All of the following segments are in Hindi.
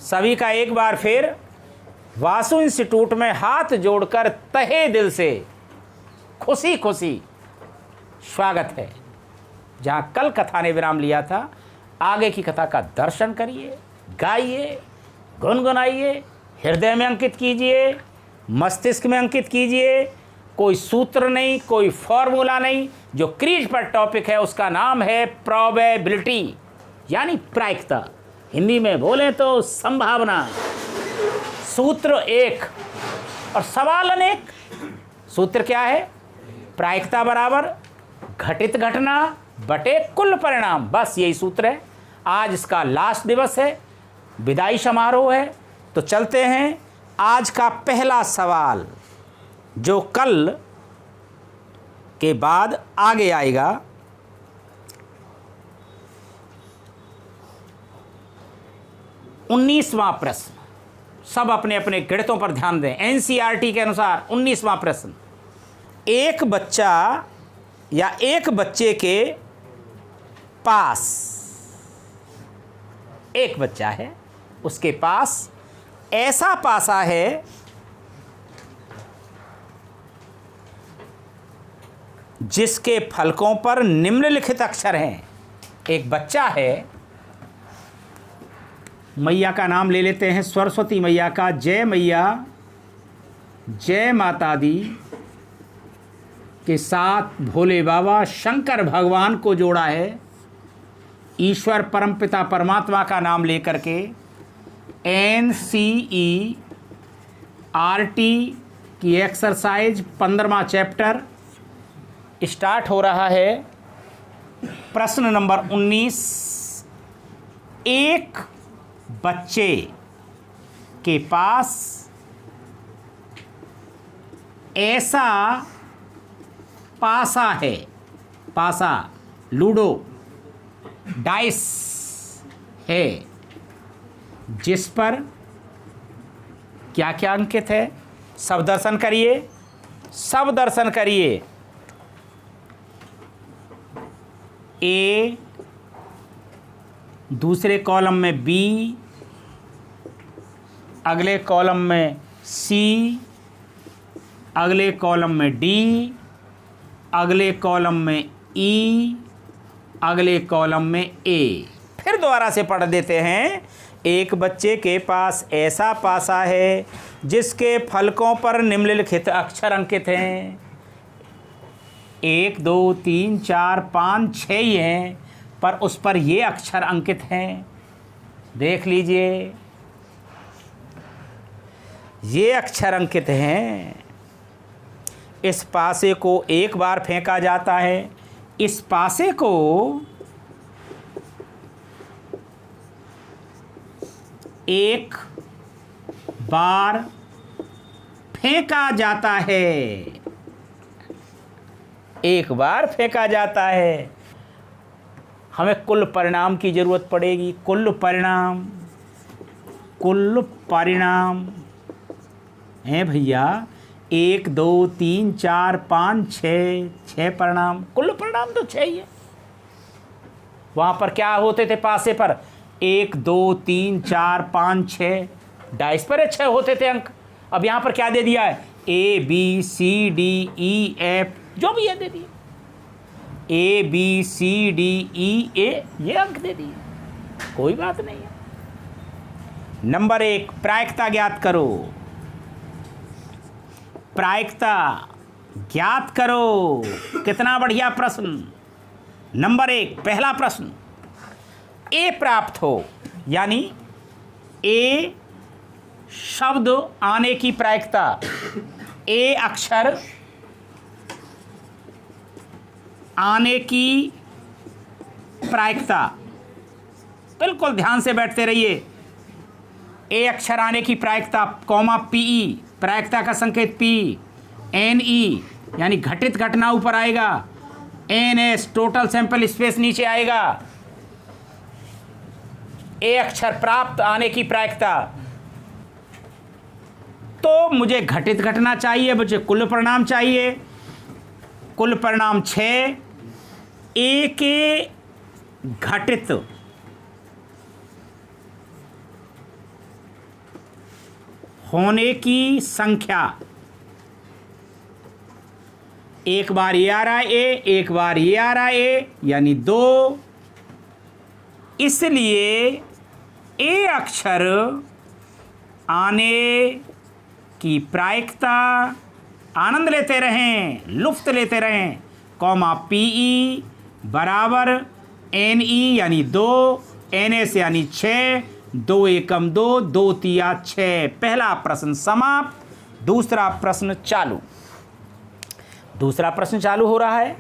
सभी का एक बार फिर वासु इंस्टीट्यूट में हाथ जोड़कर तहे दिल से खुशी खुशी स्वागत है। जहां कल कथा ने विराम लिया था, आगे की कथा का दर्शन करिए, गाइए, गुनगुनाइए, हृदय में अंकित कीजिए, मस्तिष्क में अंकित कीजिए। कोई सूत्र नहीं, कोई फॉर्मूला नहीं। जो क्रीज पर टॉपिक है उसका नाम है प्रोबेबिलिटी, यानी प्रायिकता। हिंदी में बोलें तो संभावना। सूत्र एक और सवाल अनेक। सूत्र क्या है? प्रायिकता बराबर घटित घटना बटे कुल परिणाम। बस यही सूत्र है। आज इसका लास्ट दिवस है, विदाई समारोह है। तो चलते हैं आज का पहला सवाल, जो कल के बाद आगे आएगा। उन्नीसवां प्रश्न। सब अपने अपने गणितों पर ध्यान दें। एनसीईआरटी के अनुसार 19वां प्रश्न। एक बच्चा या एक बच्चे के पास, एक बच्चा है, उसके पास ऐसा पासा है जिसके फलकों पर निम्नलिखित अक्षर हैं। एक बच्चा है, मैया का नाम ले लेते हैं, सरस्वती मैया का। जय मैया, जय माता दी के साथ भोले बाबा शंकर भगवान को जोड़ा है। ईश्वर परमपिता परमात्मा का नाम लेकर के NCERT की एक्सरसाइज 15वां चैप्टर स्टार्ट हो रहा है। प्रश्न नंबर 19। एक बच्चे के पास ऐसा पासा है, पासा लूडो डाइस है, जिस पर क्या क्या अंकित है? सब दर्शन करिए, सब दर्शन करिए। ए, दूसरे कॉलम में बी, अगले कॉलम में सी, अगले कॉलम में डी, अगले कॉलम में ई, अगले कॉलम में ए। फिर दोबारा से पढ़ देते हैं। एक बच्चे के पास ऐसा पासा है जिसके फलकों पर निम्नलिखित अक्षर अंकित हैं। 1 2 3 4 5 6 ही हैं, पर उस पर ये अक्षर अंकित हैं। देख लीजिए, ये अक्षर अंकित हैं। इस पासे को एक बार फेंका जाता है। इस पासे को एक बार फेंका जाता है, एक बार फेंका जाता है। हमें कुल परिणाम की जरूरत पड़ेगी। कुल परिणाम, कुल परिणाम है भैया 1 2 3 4 5 6, 6 परिणाम। कुल परिणाम तो 6 ही है। वहां पर क्या होते थे? पासे पर 1 2 3 4 5 6, डाइस पर 6 होते थे अंक। अब यहां पर क्या दे दिया है? ABCDEF, जो भी है दे दिए। ABCDEA, ये अंक दे दिए, कोई बात नहीं है। नंबर 1, प्रायिकता ज्ञात करो। प्रायिकता ज्ञात करो। कितना बढ़िया प्रश्न। नंबर 1, पहला प्रश्न। ए प्राप्त हो, यानी ए शब्द आने की प्रायिकता, ए अक्षर आने की प्रायिकता। बिल्कुल ध्यान से बैठते रहिए। ए अक्षर आने की प्रायिकता, कॉमा PE, प्रायिकता का संकेत P, NE यानी घटित घटना ऊपर आएगा, NS टोटल सैंपल स्पेस नीचे आएगा। ए अक्षर प्राप्त आने की प्रायिकता। तो मुझे घटित घटना चाहिए, मुझे कुल परिणाम चाहिए। कुल परिणाम 6। ए के घटित होने की संख्या, एक बार ये आ रहा है ए, एक बार ये आ रहा है ए, यानी 2। इसलिए ए अक्षर आने की प्रायिकता, आनंद लेते रहें, लुफ्त लेते रहें, कॉमा पीई बराबर एन ई यानी 2, एन एस यानी 6, 2 एकम 2, 2 तिया 6। पहला प्रश्न समाप्त। दूसरा प्रश्न चालू। दूसरा प्रश्न चालू हो रहा है।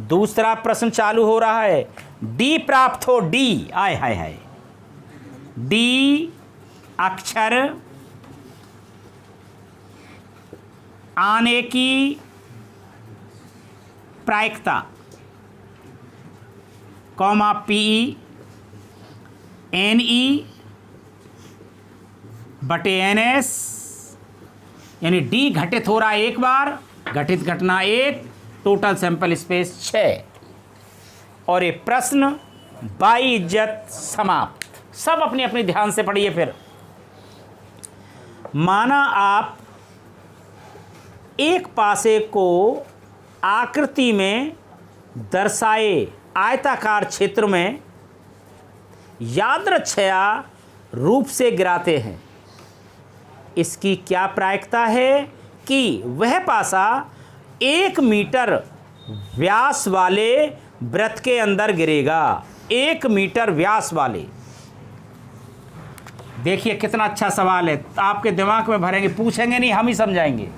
दूसरा प्रश्न चालू हो रहा है। डी प्राप्त हो, डी, आय हाय हाय, डी अक्षर आने की प्रायिकता, कॉमा पीई एन ई बटे एन एस, यानी डी घटित हो रहा है एक बार, घटित घटना 1, टोटल सैंपल स्पेस 6। और ये प्रश्न बाइज्जत समाप्त। सब अपनी अपनी ध्यान से पढ़िए। फिर माना आप एक पासे को आकृति में दर्शाए आयताकार क्षेत्र में यादृच्छया रूप से गिराते हैं। इसकी क्या प्रायिकता है कि वह पासा 1 मीटर व्यास वाले वृत्त के अंदर गिरेगा। 1 मीटर व्यास वाले। देखिए कितना अच्छा सवाल है, आपके दिमाग में भरेंगे, पूछेंगे नहीं, हम ही समझाएंगे।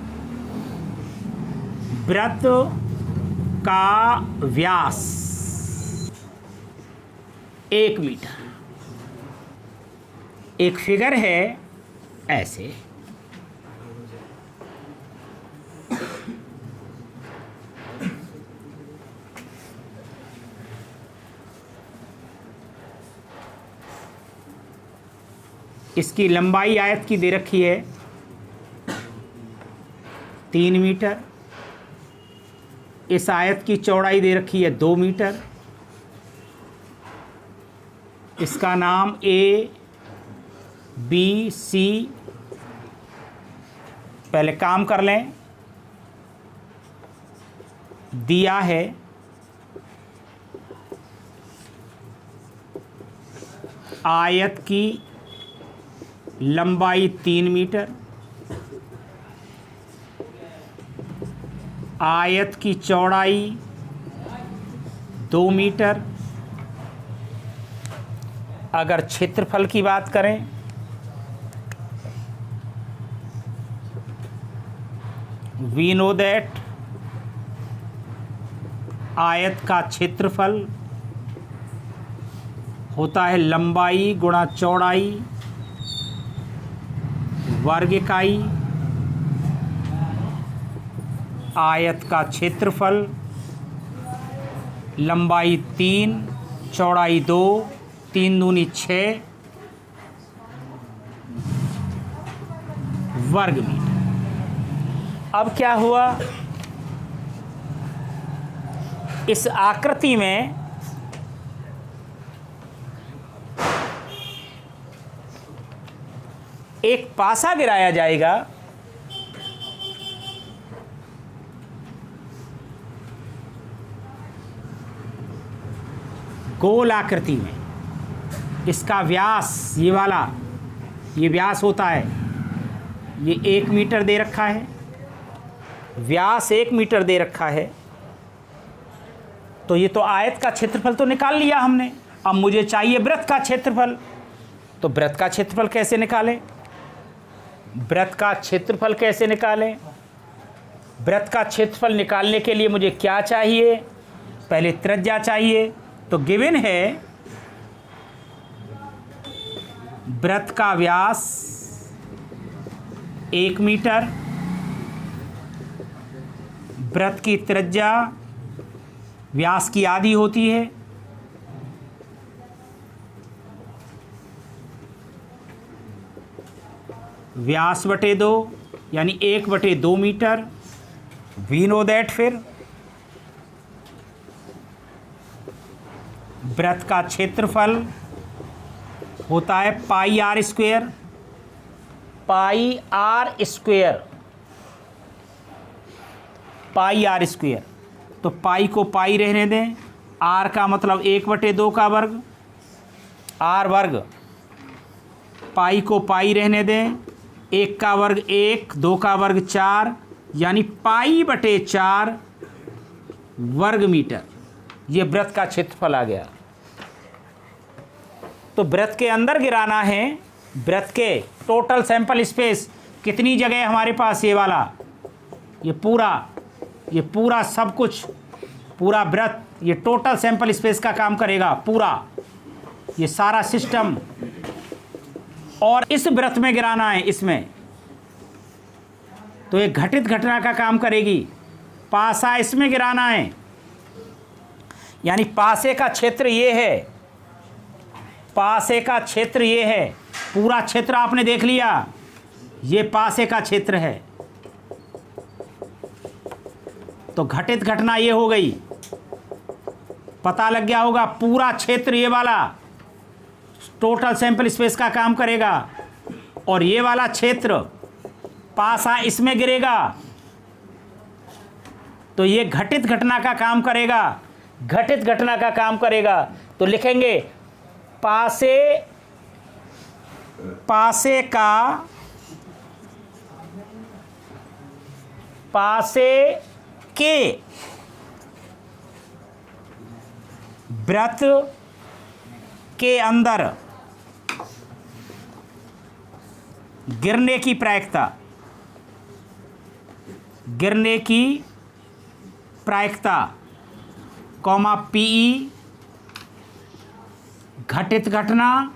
वृत्त का व्यास 1 मीटर। एक फिगर है ऐसे, इसकी लंबाई आयत की दे रखी है 3 मीटर। इस आयत की चौड़ाई दे रखी है 2 मीटर। इसका नाम ए बी सी, पहले काम कर लें, दिया है। आयत की लंबाई 3 मीटर, आयत की चौड़ाई 2 मीटर। अगर क्षेत्रफल की बात करें, वी नो दैट आयत का क्षेत्रफल होता है लंबाई गुणा चौड़ाई वर्ग इकाई। आयत का क्षेत्रफल लंबाई 3, चौड़ाई 2, 3 दूनी 6 वर्ग मीटर। अब क्या हुआ, इस आकृति में एक पासा गिराया जाएगा। गोल आकृति में इसका व्यास, ये वाला, ये व्यास होता है, ये 1 मीटर दे रखा है, व्यास 1 मीटर दे रखा है। तो ये तो आयत का क्षेत्रफल तो निकाल लिया हमने। अब मुझे चाहिए वृत्त का क्षेत्रफल। तो वृत्त का क्षेत्रफल कैसे निकालें? वृत्त का क्षेत्रफल कैसे निकालें? वृत्त का क्षेत्रफल निकालने के लिए मुझे क्या चाहिए? पहले त्रिज्या चाहिए। तो गिवन है वृत्त का व्यास 1 मीटर, वृत्त की त्रिज्या व्यास की आधी होती है। व्यास बटे 2 यानी 1/2 मीटर। वी नो दैट फिर वृत्त का क्षेत्रफल होता है pi r square. Pi R square, pi R square. तो पाई को पाई रहने दें, आर का मतलब 1/2 का वर्ग, आर वर्ग, पाई को पाई रहने दें, 1 का वर्ग 1, 2 का वर्ग 4, यानी पाई/4 वर्ग मीटर। ये वृत्त का क्षेत्रफल आ गया। तो वृत्त के अंदर गिराना है, वृत्त के टोटल सैंपल स्पेस कितनी जगह है हमारे पास, ये वाला, ये पूरा सब कुछ, पूरा वृत्त, ये टोटल सैंपल स्पेस का काम करेगा पूरा, ये सारा सिस्टम। और इस वृत्त में गिराना है, इसमें, तो ये घटित घटना का काम करेगी। पासा इसमें गिराना है, यानी पासे का क्षेत्र ये है, पासे का क्षेत्र ये है, पूरा क्षेत्र आपने देख लिया, ये पासे का क्षेत्र है। तो घटित घटना ये हो गई, पता लग गया होगा, पूरा क्षेत्र ये वाला टोटल सैंपल स्पेस का काम करेगा, और ये वाला क्षेत्र पासा इसमें गिरेगा, तो ये घटित घटना का काम करेगा, घटित घटना का काम करेगा। तो लिखेंगे पासे के वृत्त के अंदर गिरने की प्रायिकता, कॉमा पीई घटित घटना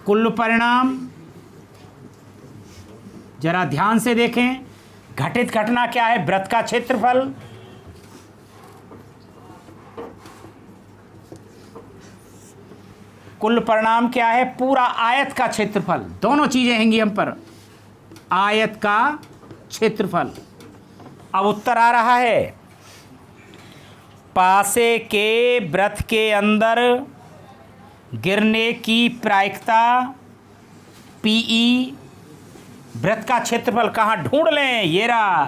कुल परिणाम। जरा ध्यान से देखें, घटित घटना क्या है, वृत्त का क्षेत्रफल, कुल परिणाम क्या है, पूरा आयत का क्षेत्रफल। दोनों चीजें हैंगी हम पर, आयत का क्षेत्रफल। अब उत्तर आ रहा है, पासे के वृत्त के अंदर गिरने की प्रायिकता पीई, वृत्त का क्षेत्रफल कहाँ ढूंढ लें, ये रहा,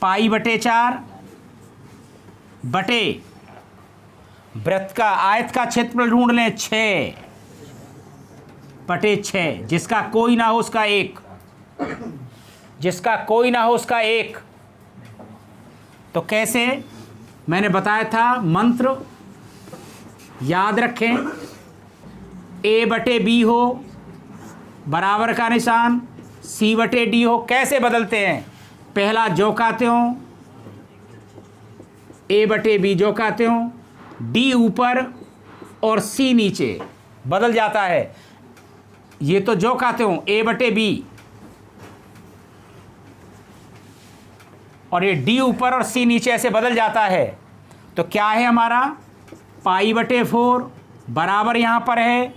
पाई/4 बटे वृत्त का आयत का क्षेत्रफल ढूंढ लें 6/6, जिसका कोई ना हो उसका 1, जिसका कोई ना हो उसका 1। तो कैसे, मैंने बताया था, मंत्र याद रखें, A/B हो, बराबर का निशान, C/D हो। कैसे बदलते हैं, पहला जो कहते हो, A/B जो कहते हो, D ऊपर और C नीचे, बदल जाता है। ये तो जो कहते हो A/B, और ये D ऊपर और C नीचे, ऐसे बदल जाता है। तो क्या है हमारा, पाई/4 बराबर यहाँ पर है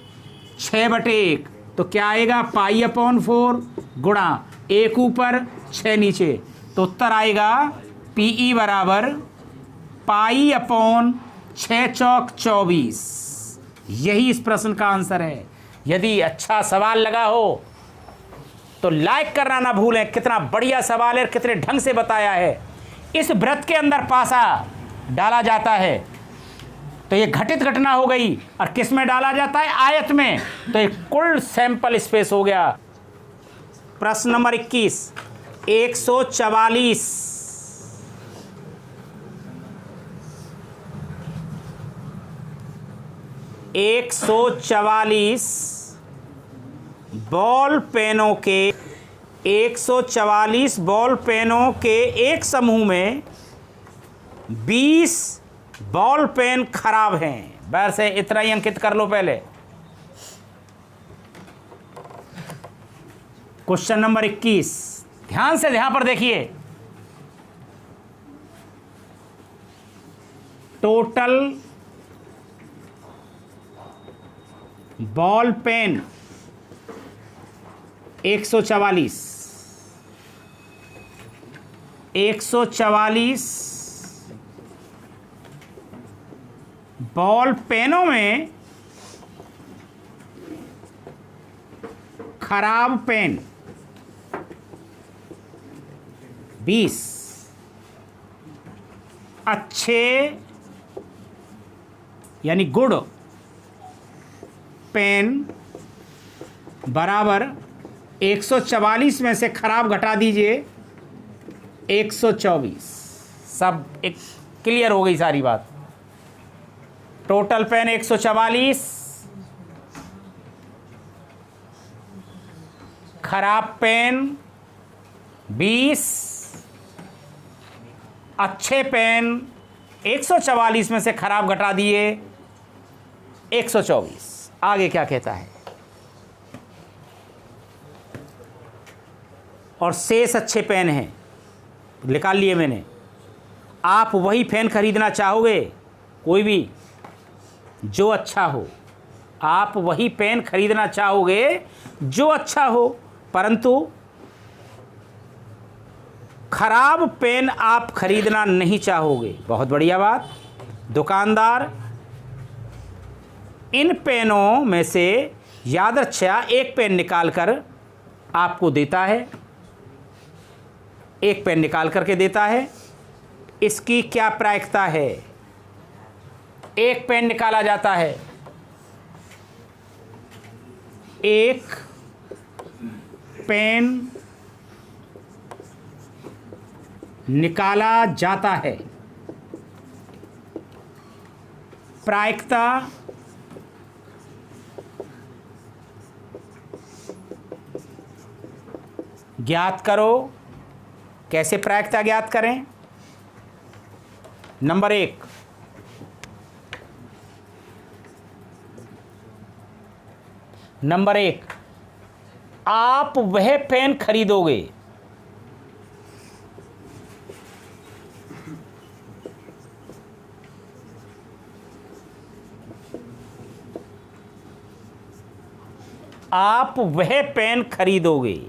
6/1, तो क्या आएगा, पाई/4 गुणा 1 ऊपर 6 नीचे। तो उत्तर आएगा पीई बराबर पाई/6 चौक 24। यही इस प्रश्न का आंसर है। यदि अच्छा सवाल लगा हो तो लाइक करना ना भूलें। कितना बढ़िया सवाल है, कितने ढंग से बताया है। इस वृत्त के अंदर पासा डाला जाता है, तो ये घटित घटना हो गई, और किस में डाला जाता है, आयत में, तो ये कुल सैंपल स्पेस हो गया। प्रश्न नंबर 21, 144 144 बॉल पेनों के 144 बॉल पेनों के एक समूह में 20 बॉल पेन खराब हैं। वैसे इतना ही अंकित कर लो पहले। क्वेश्चन नंबर 21, ध्यान से यहां पर देखिए, टोटल बॉल पेन 144 144 बॉल पेनों में खराब पेन 20, अच्छे यानी गुड पेन बराबर 144 में से खराब घटा दीजिए 124। सब एक क्लियर हो गई सारी बात। टोटल पेन 144, खराब पेन 20, अच्छे पेन 144 में से खराब घटा दिए 124। आगे क्या कहता है? और शेष अच्छे पेन हैं, निकाल लिए मैंने। आप वही पेन खरीदना चाहोगे, कोई भी जो अच्छा हो, आप वही पेन खरीदना चाहोगे जो अच्छा हो, परंतु खराब पेन आप खरीदना नहीं चाहोगे। बहुत बढ़िया बात। दुकानदार इन पेनों में से यादृच्छया एक पेन निकाल कर आपको देता है, एक पेन निकाल करके देता है। इसकी क्या प्रायिकता है? एक पेन निकाला जाता है, एक पेन निकाला जाता है, प्रायिकता ज्ञात करो। कैसे प्रायिकता ज्ञात करें? नंबर 1, आप वह पेन खरीदोगे आप वह पेन खरीदोगे।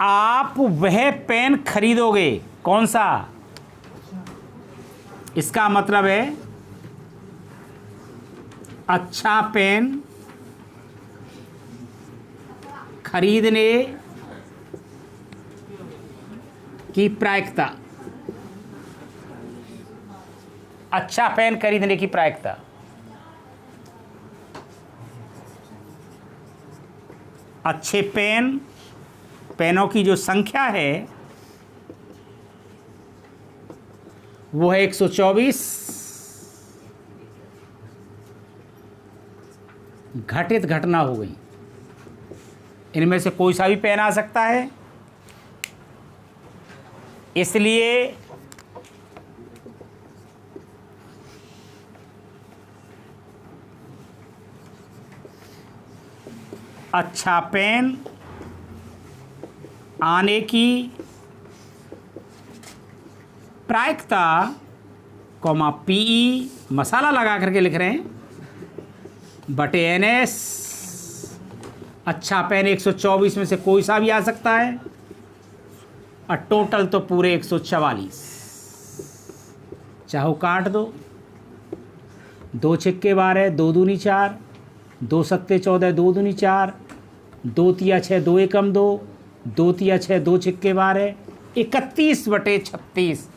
आप वह पेन खरीदोगे। कौन सा? इसका मतलब है अच्छा पेन खरीदने की प्रायिकता। अच्छा पेन खरीदने की प्रायिकता। अच्छे पेनों की जो संख्या है वो है 124। घटित घटना हो गई। इनमें से कोई सा भी पेन आ सकता है, इसलिए अच्छा पेन आने की प्रायिकता कॉमा पीई मसाला लगा करके लिख रहे हैं बटे NS। अच्छा पेन 124 में से कोई सा भी आ सकता है और टोटल तो पूरे 144। चाहो काट दो। 2 छिक्के 12, 2 दूनी 4, 2 सत्ते 14, 2 दूनी 4, 2 तिया 6, 2 एकम 2, 2 तिया 6, 2 छिक्के 12, 31 बटे 36।